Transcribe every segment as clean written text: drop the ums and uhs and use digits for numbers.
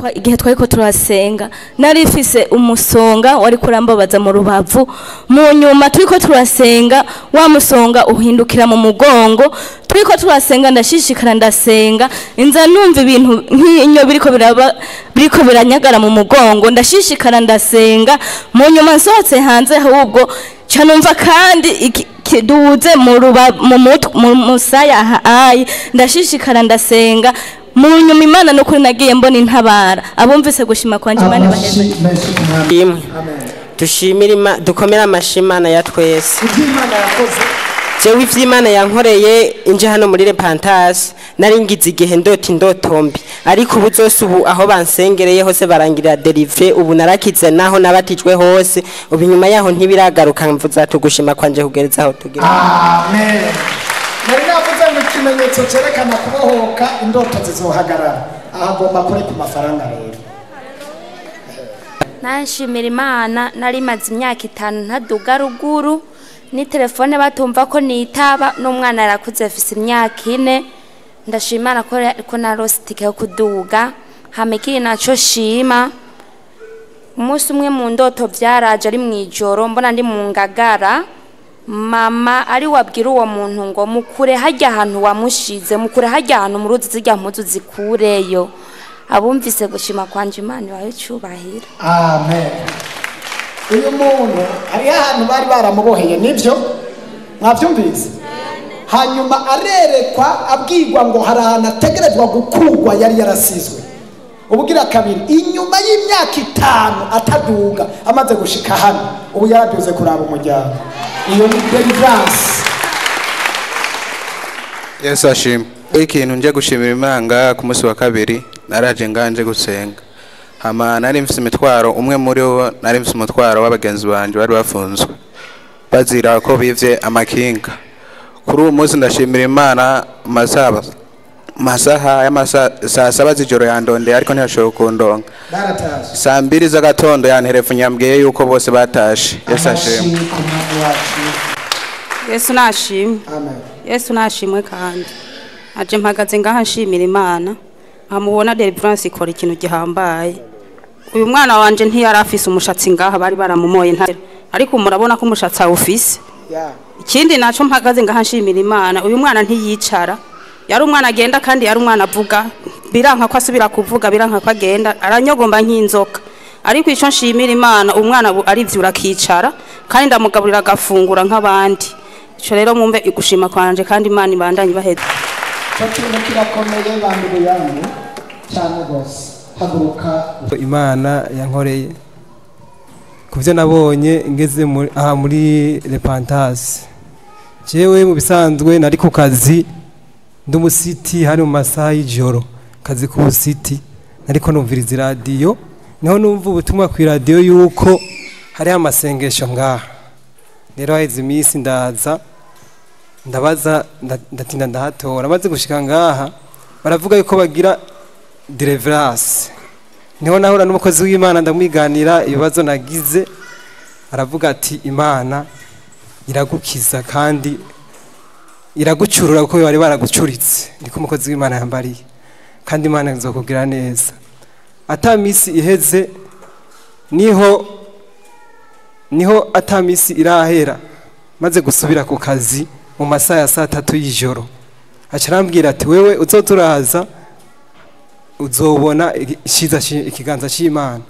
igihe twariko turasenga narifise umusonga wari kurambabaza mu rubavu mu nyuma turiko turasenga wa musonga uhindukira mu mugongo turiko turasenga ndashishikara ndasenga inza numva ibintu nk'inyo biriko biranyagara mu mugongo ndashishikara ndasenga mu nyuma nsohotse hanze ahubwo canumva kandi kiduze mu musaya ayi ndashishikara ndasenga mu nyuma Imana no kuri nagiye mbona intabara abumvise gushima kwanje Imana baheze imwe dushimira dukomera amashimana ya twese Imana yakoze jewe ivy'Imana yankoreye inje hano muri Repentance naringize igihe indotombi ariko ubu zose ubu aho bansengereye hose barangirira delivery ubu narakize naho nabatijwe hose ubu nyuma yaho ntibiragaruka mvuza tugushima kwanje kugereza aho tugira amen. Nari navuze mu kimenyetso cerekana kubohoka indoto zizohagarara aha ngomba kuri ku mafaranga rero nashimira Imana nari maze imyaka 5 ntaduga ruguru ni telefone batumva ko nitaba n'umwana yarakuze afise imyaka 4 ndashimana ko narositike yo kuduga hamekiri naco shima umunsi umwe mu ndoto vyaraje ari mwijoro mbona ndi mu ngagara mama ari wabwira uwo muntu ngo mukure hajya ahantu wamushize mukure hajya ahantu mu ruzi zijya mpuzu zikureyo abumvise gushima kwanje Imana bayo cyubahira amen. Uyu muntu ari ahantu bari baramuboheye nivyo mwavyumvise hanyuma arerekwa abwirwa ngo hari ahantu ategerezwa gukurwa yari yarasizwe ubugira kabiri inyuma y'imyaka 5 ataduga amaze gushika hano ubu yarabyuze kuraba umuryango iyo ni deliverance. Yesu ashimwe. Ikintu nje gushimira Imana ku munsi wa kabiri naraje nganje gusenga hama nari mfise imitwaro umwe muri bo nari mfise umutwaro w'abagenzi banje bari bafunzwe bazira ko bivye amakinga kuri uwo munsi ndashimira Imana masaha saa 7 z'ijoro yandonde ariko ntiyashobora kundonga saa 2 z'agatondo yanterefunya yambwiye yuko bose batashe. Yesu ashimwe. Yesu nashimwe. Amen. Yesu nashimwe kandi aje mpagaze ngaha nshimira Imana amubona deliverance ikora ikintu gihambaye uyu mwana wanje ntiyarafise umushatsi ngaha bari baramumoye ntare ariko murabona ko umushatsi awufise ikindi naco mpagaze ngaha nshimira Imana uyu mwana ntiyicara yari umwana agenda kandi yari umwana avuga biranka ko asubira kuvuga biranka ko agenda aranyogomba nk'inzoka ariko ico nshimira Imana umwana ari vyura kicara kandi ndamugaburira agafungura nk'abandi ico rero mumve igushima kwanje kandi Imana ibandanye baheze kirakomeye bantu yanyu cyane gose haguruka. Imana yankoreye kuvyo nabonye ngeze muri Repentance jewe mu bisanzwe nari ku kazi ndumusiti hari mu masaha y'ijoro kazi ku busiti nariko numviriza radio niho numva ubutumwa ku radio yuko hari amasengesho ngaha rero haize imisi ndabaza ndatinda ndahatora maze gushika ngaha baravuga yuko bagira deliverance niho nahura n'umukozi w'Imana ndamwiganira ibibazo nagize aravuga ati Imana iragukiza kandi iragucurura kuko bari baragucuritse niko umukozi w'Imana yambariye kandi Imana izokubwira neza atamisi iheze niho atamisi irahera maze gusubira ku kazi mu masaha ya 3 y'ijoro acarambwira ati wewe uzoturaza uzobona ikiganza cy'Imana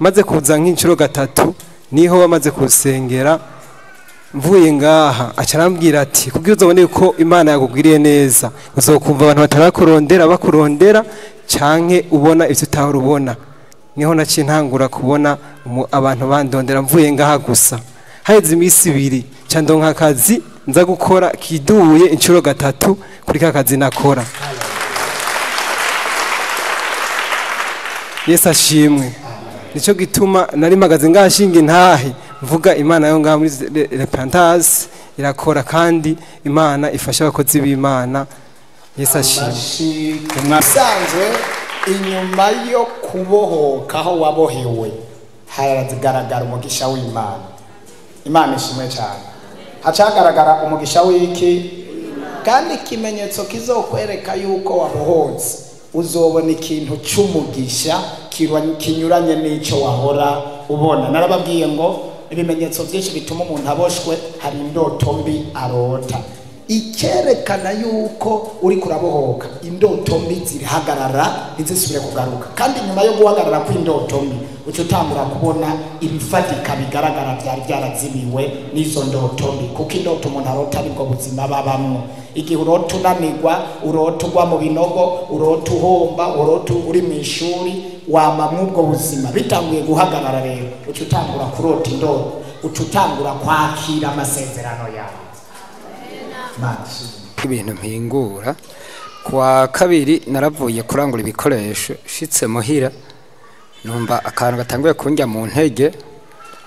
maze kuza nk'incuro 3 niho bamaze kusengera mvuye ngaha acarambwira ati kubyo uzobone ko Imana yakugwiriye neza uzokumva abantu bakurondera canke ubona ivyo utarubona niho naciye ntangura kubona abantu bandondera mvuye ngaha gusa haize imisi 2 candonka akazi nza gukora kiduye incuro 3 kuri ka kazi nakora. Yesu ashimwe. Nico gituma nari magaze ngashinga intahe mvuga Imana yo ngaha muri Repentance irakora kandi Imana ifasha abakozi b'Imana. Yesu ashimwe. Mwasanzwe inyuma yo kubohoka aho wabohewe haragaragara umugisha w'Imana. Imana ishimwe cyane. Hacagaragara umugisha w'iki kandi ikimenyetso kizokwereka yuko wabohotse uzobona ikintu cy'umugisha kinyuranye n'icyo wahora ubona. Narababwiye ngo ibimenyetso byinshi bituma umuntu aboshwe, hari indoto mbi arota. Ikerekana yuko uri kurabohoka, indoto mbi zirihagarara ntizisubire kugaruka, kandi nyuma yo guhagarara kw'indoto mbi uca utangura kubona ibifatika bigaragara byari byarazimiwe n'izo ndoto mbi, kuko indoto umuntu arota aribwo buzima babamwo. Igihe urota unanirwa, urota ugwa mu binogo, urota uhomba, urota uri mu ishuri, wama mw'ubwo buzima bitanguye guhagarara, rero uca utangura kurota indoto, uca utangura kwakira amasezerano yawe. Ibintu mpingura kwa kabiri naravuye kurangura ibikoresho, shitse muhira numva akantu gatanguye kunjya mu ntege,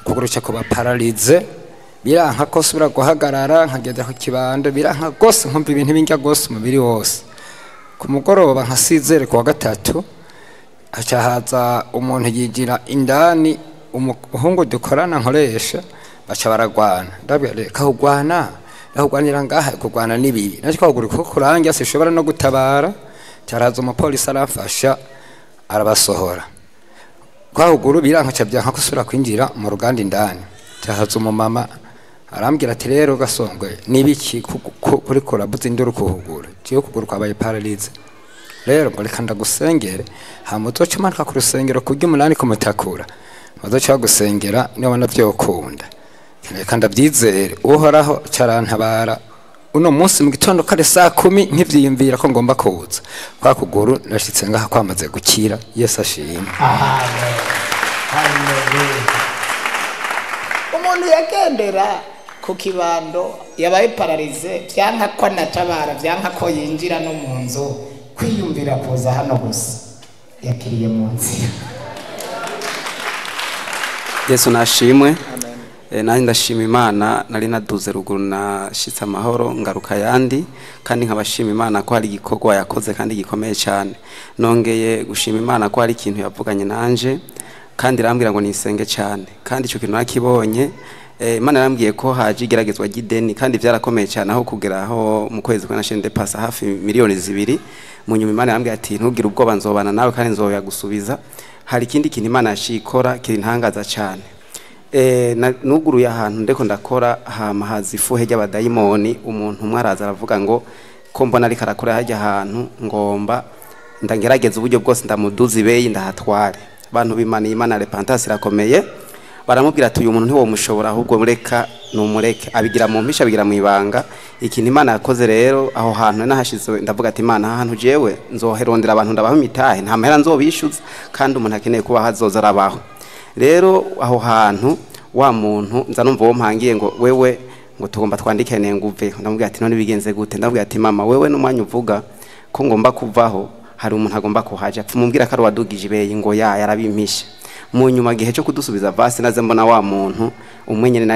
kuguruca kuba paralize, biranka ko subira guhagarara, nkagenda ku kibando, biranka gose, nkumva ibintu binjya gose umubiri wose. Ku mugoroba nkasizere kuwa gatatu aca haza umuntu yigira indani, umuhungu dukorana nkoresha, baca baragwana. Ndabwira reka kugwana, ndahugwanira ngaha, kugwana nibibi, nacyo kugura ko kurangira sishobora no gutabara. Cyaraza umupolisi aramfasha arabasohora. Kwahuguru biranka cyabyanka kusura kwinjira mu ruganda indani. Cyahaza umumama arambwira ati rero gasongwe nibiki kuri kurabuze induru kuhugura, cyo kuguru kwabaye paralyze. Rero ngo reka ndagusengere, hamuto cyamanuka ku rusengero kujya umunani kumutakura, bazoca gusengera niba navyokunda. Reka ndabyizere, uhoraho carantabara. Uno munsi mu gitondo kare saa 10 nkivyiyumvira ko ngomba kuza kwa kuguru, nashitse ngaha kwamaze gukira. Yesu ashimwe. Amen. Umuntu yagendera ku kibando yabaye paralize, byanka ko natabara, byanka ko yinjira no mu nzu, kwiyumvira kuza hano gusa yakiriye mu nzira. Yesu nashimwe. Nari ndashima Imana, nari naduze ruguru nashitse amahoro ngaruka yandi, kandi nkabashima Imana ko hari igikorwa yakoze kandi gikomeye cyane. Nongeye gushima Imana ko hari ikintu yavuganye nanje, kandi rambwira ngo nisenge cyane, kandi icyo kintu nakibonye. Imana yarambwiye ko haje igeragezwa ry'ideni, kandi byarakomeye cyane aho kugeraho mu kwezi kwa nashende pasa hafi miliyoni 2. Mu nyuma Imana yarambwiye ati ntugire ubwoba, nzobana nawe kandi nzoyagusubiza. Hari ikindi kintu Imana yashikora kiri ntangaza cyane. Nuguruye ahantu ndeko ndakora hamahazi ifuhe ry'abadayimoni. Umuntu umwe araza aravuga ngo ko mbona ari karakora hajya ahantu, ngomba ndangerageza uburyo bwose ndamuduza ibeyi ndahatware. Abantu b'Imana, Imana repentance irakomeye, baramubwira ati uyu muntu ntiwo mushobora, ahubwo mureka numureke, abigira mu mpisha, abigira mu ibanga. Ikintu Imana yakoze rero aho hantu nahashize, ndavuga ati Imana ahantu jewe nzoherondera abantu ndabaho imitahe, nta mahera nzobishuza, kandi umuntu akeneye kuba hazoza arabaho. Rero aho hantu wa muntu nza numva wo mpangiye ngo wewe ngo tugomba twandikane nguve. Ndamubwira ati none bigenze gute? Ndamubwira ati mama, wewe n'umwanya uvuga ko ngomba kuvaho, hari umuntu agomba kuhaja. Mumubwira ko ari wadugije ibeyi ngo yarabimpisha. Mu nyuma gihe cyo kudusubiza vasi naze mbona wa muntu umwenyene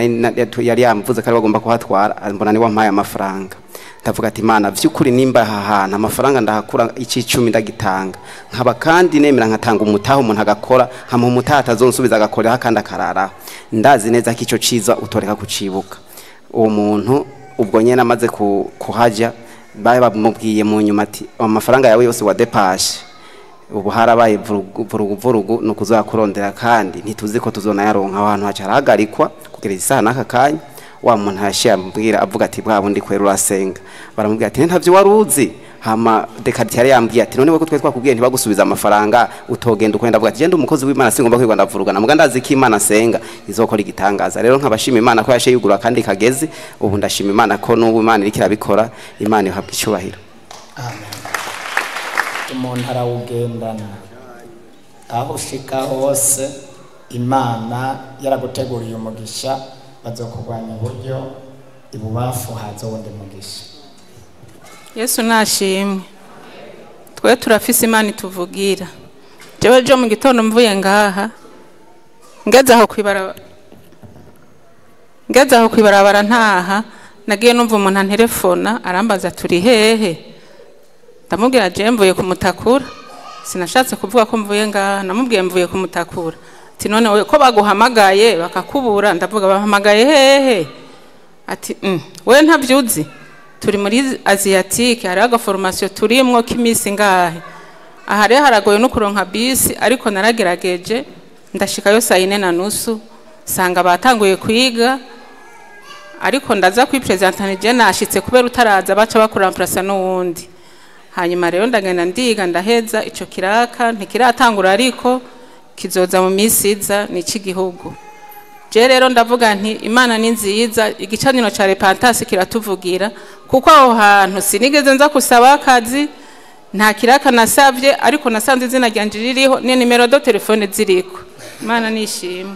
yari yamvuze ko ari bagomba kuhatwara, mbona ni wampaye amafaranga. Ndavuga ati Imana vy'ukuri nimba hahana amafaranga ndahakura 10 ndagitanga, nkaba kandi nemera nkatanga umutaho umuntu agakora, hama umutaho atazonsubiza agakora kandi akarara. Ndazi neza ko ico ciza utoreka kucibuka. Uwo muntu ubwo nyene amaze kuhaja, baye bamubwiye mu nyuma ati amafaranga yawe yose wa depashe ubu harabaye vurugu no kuzakurondera, kandi ntituzi ko tuzona yaronka abantu hacarahagarikwa kugira isaha naka kanya. Wa muntu yashambwira avuga ati bwa bundi kwera urasenga. Baramubwira ati ntavyo waruzi. Hama dekati yari yambwiye ati none we ko twakubwiye ntibagusubiza amafaranga utogenda ukwenda. Avuga ati genda umukozi w'Imana singomba kwigwa ndavurugana, muga ndazi ko Imana senga izokora igitangaza. Rero nkabashima Imana ko yashe yugura kandi kagezi. Ubu ndashima Imana ko n'ubu Imana iri kirabikora. Imana ihabwa icyubahiro. Amen. Umuntu arawugendana aho ushika hose, Imana yaraguteguriye umugisha, bazokurwanya uburyo ibubafu hazo wundi mugisha. Yesu nashimwe. Twe turafise Imana ituvugira. Jewe jo mu gitondo mvuye ngaha, ngeze aho kwibarabara ntaha, nagiye numva umuntu antelefona arambaza turi hehe. Ndamubwira je mvuye kumutakura, sinashatse kuvuga ko mvuye ngaha, namubwiye mvuye kumutakura. Ati none we ko baguhamagaye bakakubura? Ndavuga bahamagaye hehe? Ati we ntavyuzi, turi muri Asiatique, hari aga formation turimwo kimisi ngahe. aha rero haragoye no kuronka bisi ariko naragerageje ndashikayo 4:30 sanga batanguye kwiga ariko ndaza kwipresentana je nashitse kubera utaraza baca bakuramplasa n'uwundi hanyuma rero ndagenda ndiga ndaheza ico kiraka ntikiratangura ariko kizoza mu misiza n'ikigihugu je rero ndavuga nti Imana ni nziza igicaniro ca repentance kiratuvugira kuko aho hantu sinigeze nza kusaba akazi nta kiraka nasavye ariko nasanze izina ryanje ririho ni nimero do telefone ziriko Imana nishimwe